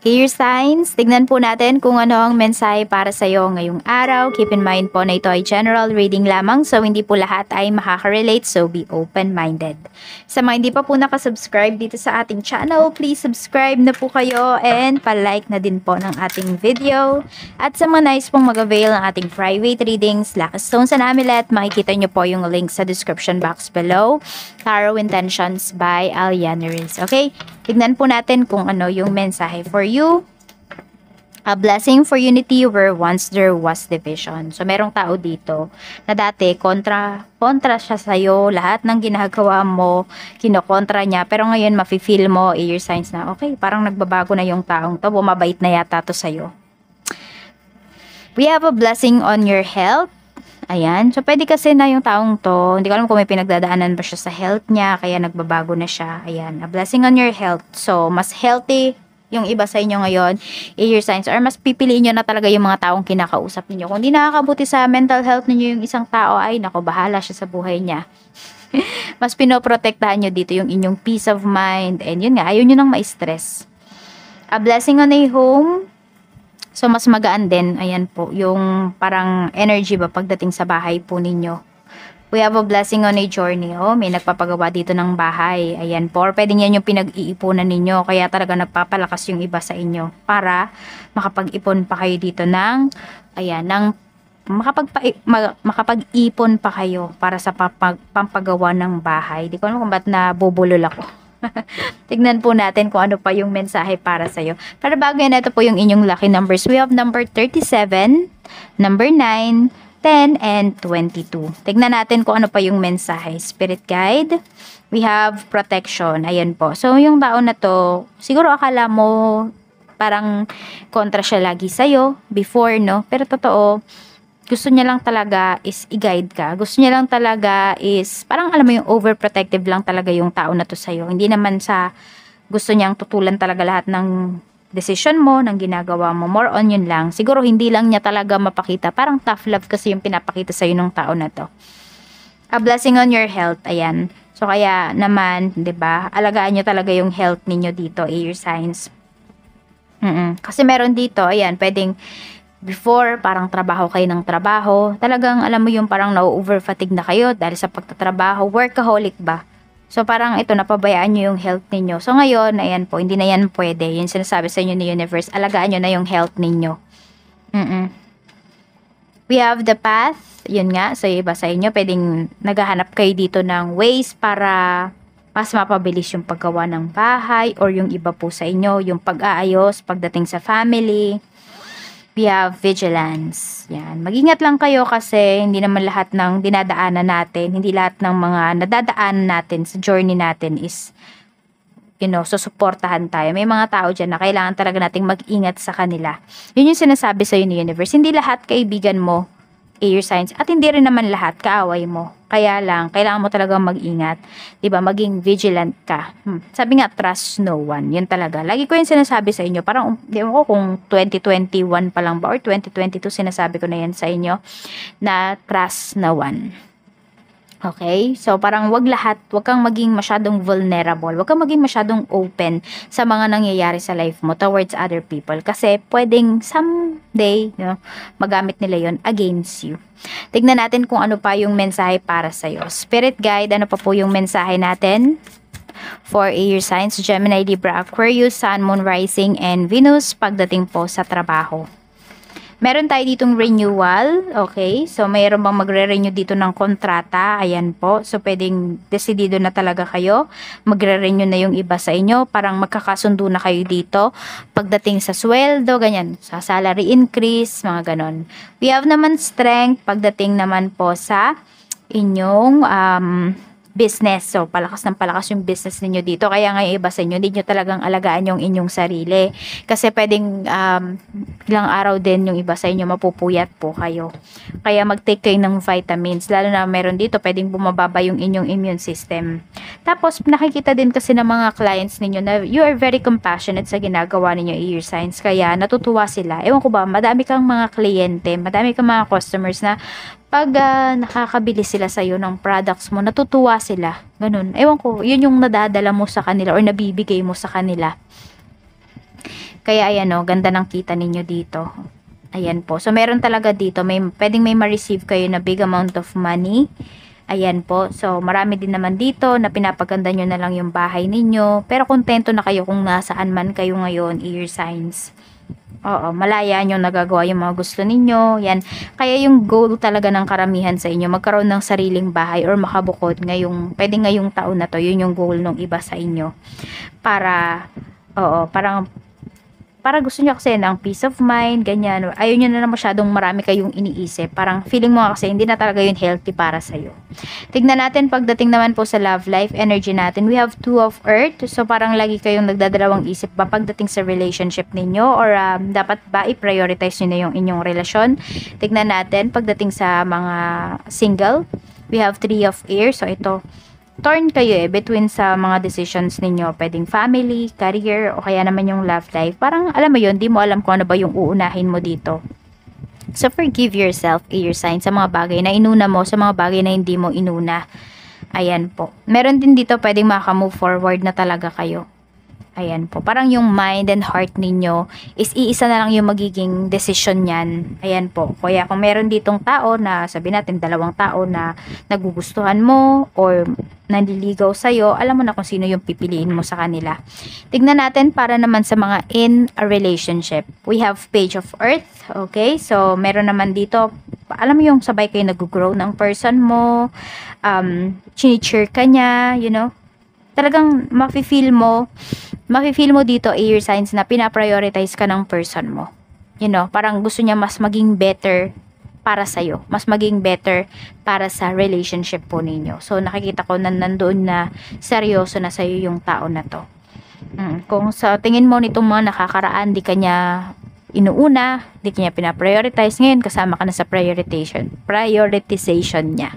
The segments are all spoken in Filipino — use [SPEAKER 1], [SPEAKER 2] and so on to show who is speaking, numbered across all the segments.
[SPEAKER 1] Air signs, tignan po natin kung ano ang mensahe para sa iyo ngayong araw. Keep in mind po na ito ay general reading lamang, so hindi po lahat ay makaka-relate, so be open-minded. Sa mga hindi pa po nakasubscribe dito sa ating channel, please subscribe na po kayo and pa-like na din po ng ating video. At sa mga nais pong mag-avail ng ating private readings, Lucky Stones and Amulet, makikita nyo po yung link sa description box below. Tarot Intentions by Aliana Riz. Okay, tignan po natin kung ano yung mensahe for you. A blessing for unity where once there was division. So, merong tao dito na dati kontra siya sa'yo. Lahat ng ginagawa mo, kinokontra niya. Pero ngayon, mafe-feel mo, air signs na, okay, parang nagbabago na yung taong to. Bumabait na yata to sa'yo. We have a blessing on your health. Ayan. So, pwede kasi na yung taong to, hindi ko alam kung may pinagdadaanan ba siya sa health niya, kaya nagbabago na siya. Ayan. A blessing on your health. So, mas healthy yung iba sa inyo ngayon, air signs, or mas pipiliin nyo na talaga yung mga taong kinakausap ninyo. Kung di nakakabuti sa mental health ninyo yung isang tao, ay nako, bahala siya sa buhay niya. Mas pinoprotektahan nyo dito yung inyong peace of mind, and yun nga, ayaw nyo nang ma-stress. A blessing on a home. So, mas magaan din, ayan po, yung parang energy ba pagdating sa bahay po ninyo. We have a blessing on a journey. Oh, may nagpapagawa dito ng bahay. Ayan po. Or pwede yan yung pinag-iipunan ninyo. Kaya talaga nagpapalakas yung iba sa inyo. Para makapag-ipon pa kayo dito ng, ayan, ng makapag-ipon pa kayo para sa pampagawa ng bahay. Di ko alam kung ba't nabubulol ako. Tignan po natin kung ano pa yung mensahe para sa'yo. Para bago yan, ito po yung inyong lucky numbers. We have number 37, number 9, 10, and 22. Tignan natin kung ano pa yung mensahe. Spirit guide. We have protection. Ayan po. So, yung tao na to, siguro akala mo parang kontra siya lagi sa'yo before, no? Pero totoo, gusto niya lang talaga is i-guide ka. Gusto niya lang talaga is, parang alam mo yung overprotective lang talaga yung tao na to sa'yo. Hindi naman sa gusto niyang tutulan talaga lahat ng decision mo, ng ginagawa mo. More on yun lang. Siguro hindi lang niya talaga mapakita. Parang tough love kasi yung pinapakita sa'yo ng tao na to. A blessing on your health. Ayan. So, kaya naman, 'di ba, alagaan nyo talaga yung health ninyo dito, air signs. Kasi meron dito, ayan, pwedeng before, parang trabaho kayo ng trabaho. Talagang, alam mo yung parang na-over-fatigue na kayo dahil sa pagtatrabaho. Workaholic ba? So, parang ito, napabayaan nyo yung health ninyo. So, ngayon, ayan po, hindi na yan pwede. Yung sinasabi sa inyo ni Universe, alagaan nyo na yung health ninyo. We have the path. Yun nga, so iba sa inyo, pwedeng naghahanap kayo dito ng ways para mas mapabilis yung paggawa ng bahay or yung iba po sa inyo, yung pag-aayos pagdating sa family. We have vigilance. Yan. Mag-ingat lang kayo kasi hindi naman lahat ng dinadaanan natin, hindi lahat ng mga nadadaanan natin sa journey natin is, you know, susuportahan tayo. May mga tao dyan na kailangan talaga nating mag-ingat sa kanila. Yun yung sinasabi sa'yo ni Universe. Hindi lahat kaibigan mo, air signs, at hindi rin naman lahat kaaway mo. Kaya lang, kailangan mo talagang mag-ingat. Diba? Maging vigilant ka. Sabi nga, trust no one. Yun talaga. Lagi ko yung sinasabi sa inyo. Parang, di ko kung 2021 pa lang ba or 2022 sinasabi ko na yan sa inyo na trust no one. Okay? So, parang wag kang maging masyadong vulnerable. Wag kang maging masyadong open sa mga nangyayari sa life mo towards other people. Kasi, pwedeng someday, magamit nila yon against you. Tignan natin kung ano pa yung mensahe para sa'yo. Spirit guide, ano pa po yung mensahe natin? For air signs, Gemini, Libra, Aquarius, Sun, Moon, Rising, and Venus, pagdating po sa trabaho. Meron tayo ditong renewal, okay? So, mayroon bang magre-renew dito ng kontrata? Ayan po. So, pwedeng desidido na talaga kayo. Magre-renew na yung iba sa inyo. Parang magkakasundo na kayo dito. Pagdating sa sweldo, ganyan. Sa salary increase, mga ganon. We have naman strength. Pagdating naman po sa inyong business. So, palakas ng palakas yung business ninyo dito. Kaya nga iba sa inyo, hindi nyo talagang alagaan yung inyong sarili. Kasi pwedeng ilang araw din yung iba sa inyo, mapupuyat po kayo. Kaya mag-take kayo ng vitamins. Lalo na meron dito, pwedeng bumababa yung inyong immune system. Tapos, nakikita din kasi ng mga clients ninyo na you are very compassionate sa ginagawa ninyo, air signs. Kaya natutuwa sila. Ewan ko ba, madami kang mga kliyente, madami kang mga customers na pag nakakabili sila sa'yo ng products mo, natutuwa sila. Ganun. Ewan ko, yun yung nadadala mo sa kanila or nabibigay mo sa kanila. Kaya ayan o, ganda ng kita ninyo dito. Ayan po. So, meron talaga dito. Pwedeng may ma-receive kayo na big amount of money. Ayan po. So, marami din naman dito na pinapaganda nyo na lang yung bahay ninyo. Pero kontento na kayo kung nasaan man kayo ngayon, air signs. Oo, malaya nyo nagagawa yung mga gusto ninyo. Yan. Kaya yung goal talaga ng karamihan sa inyo, magkaroon ng sariling bahay or makabukod pwedeng ngayong taon na to, yun yung goal ng iba sa inyo. Para, oo, para gusto nyo kasi ng peace of mind, ganyan. Ayaw nyo na masyadong marami kayong iniisip. Parang feeling mo kasi hindi na talaga yun healthy para sa'yo. Tignan natin pagdating naman po sa love life, energy natin. We have 2 of earth. So parang lagi kayong nagdadalawang isip ba pagdating sa relationship ninyo? Or dapat ba i-prioritize nyo na yung inyong relasyon? Tignan natin pagdating sa mga single. We have 3 of air. So ito, torn kayo between sa mga decisions ninyo. Pwedeng family, career, o kaya naman yung love life. Parang alam mo yun, di mo alam kung ano ba yung uunahin mo dito. So forgive yourself, air sign, sa mga bagay na inuna mo, sa mga bagay na hindi mo inuna. Ayan po. Meron din dito pwedeng maka-move forward na talaga kayo. Ayan po. Parang yung mind and heart ninyo is iisa na lang yung magiging decision niyan. Ayan po. Kaya kung meron ditong tao na, sabi natin, 2 tao na nagugustuhan mo or nanliligaw sa'yo, alam mo na kung sino yung pipiliin mo sa kanila. Tignan natin para naman sa mga in a relationship. We have page of earth. Okay? So, meron naman dito, alam mo yung sabay kayo nag-grow ng person mo, chini-cheer ka niya, you know, talagang mafe-feel mo dito, air signs, na pina-prioritize ka ng person mo. You know, parang gusto niya mas maging better para sa'yo. Mas maging better para sa relationship po ninyo. So, nakikita ko na nandoon na seryoso na sa'yo yung tao na to. Kung sa tingin mo nitong mga nakakaraan, di ka niya inuuna, di ka niya pina-prioritize, ngayon kasama ka na sa prioritization niya.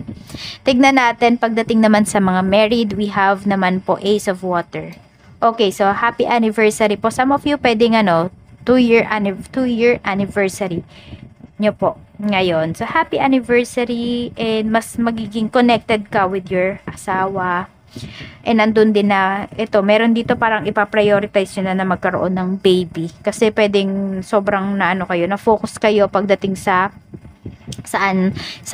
[SPEAKER 1] Tignan natin, pagdating naman sa mga married, we have naman po Ace of Water. Okay, so happy anniversary po. Some of you pwedeng 2-year anniversary nyo po ngayon. So happy anniversary, and mas magiging connected ka with your asawa. And nandun din na, ito, meron dito parang ipa-prioritize nyo na magkaroon ng baby. Kasi pwedeng sobrang na-focus kayo pagdating sa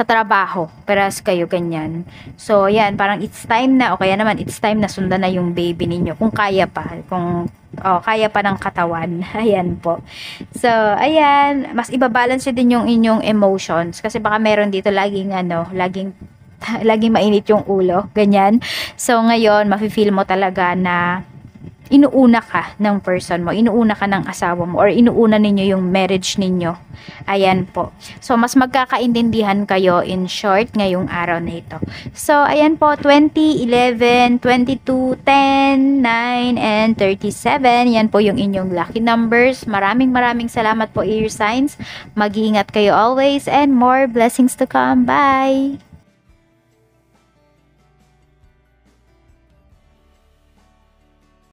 [SPEAKER 1] trabaho, peras kayo ganyan. So yan, parang it's time na, o kaya naman it's time na sundan na yung baby ninyo kung kaya pa, kaya pa ng katawan. Ayan po. So ayan, mas ibabalance din yung inyong emotions, kasi baka meron dito laging mainit yung ulo, ganyan. So ngayon, mafe-feel mo talaga na inuuna ka ng person mo, inuuna ka ng asawa mo, or inuuna ninyo yung marriage ninyo. Ayan po. So, mas magkakaintindihan kayo, in short, ngayong araw na ito. So, ayan po, 20, 11, 22, 10, 9, and 37. Yan po yung inyong lucky numbers. Maraming salamat po, air signs. Mag-iingat kayo always, and more blessings to come. Bye!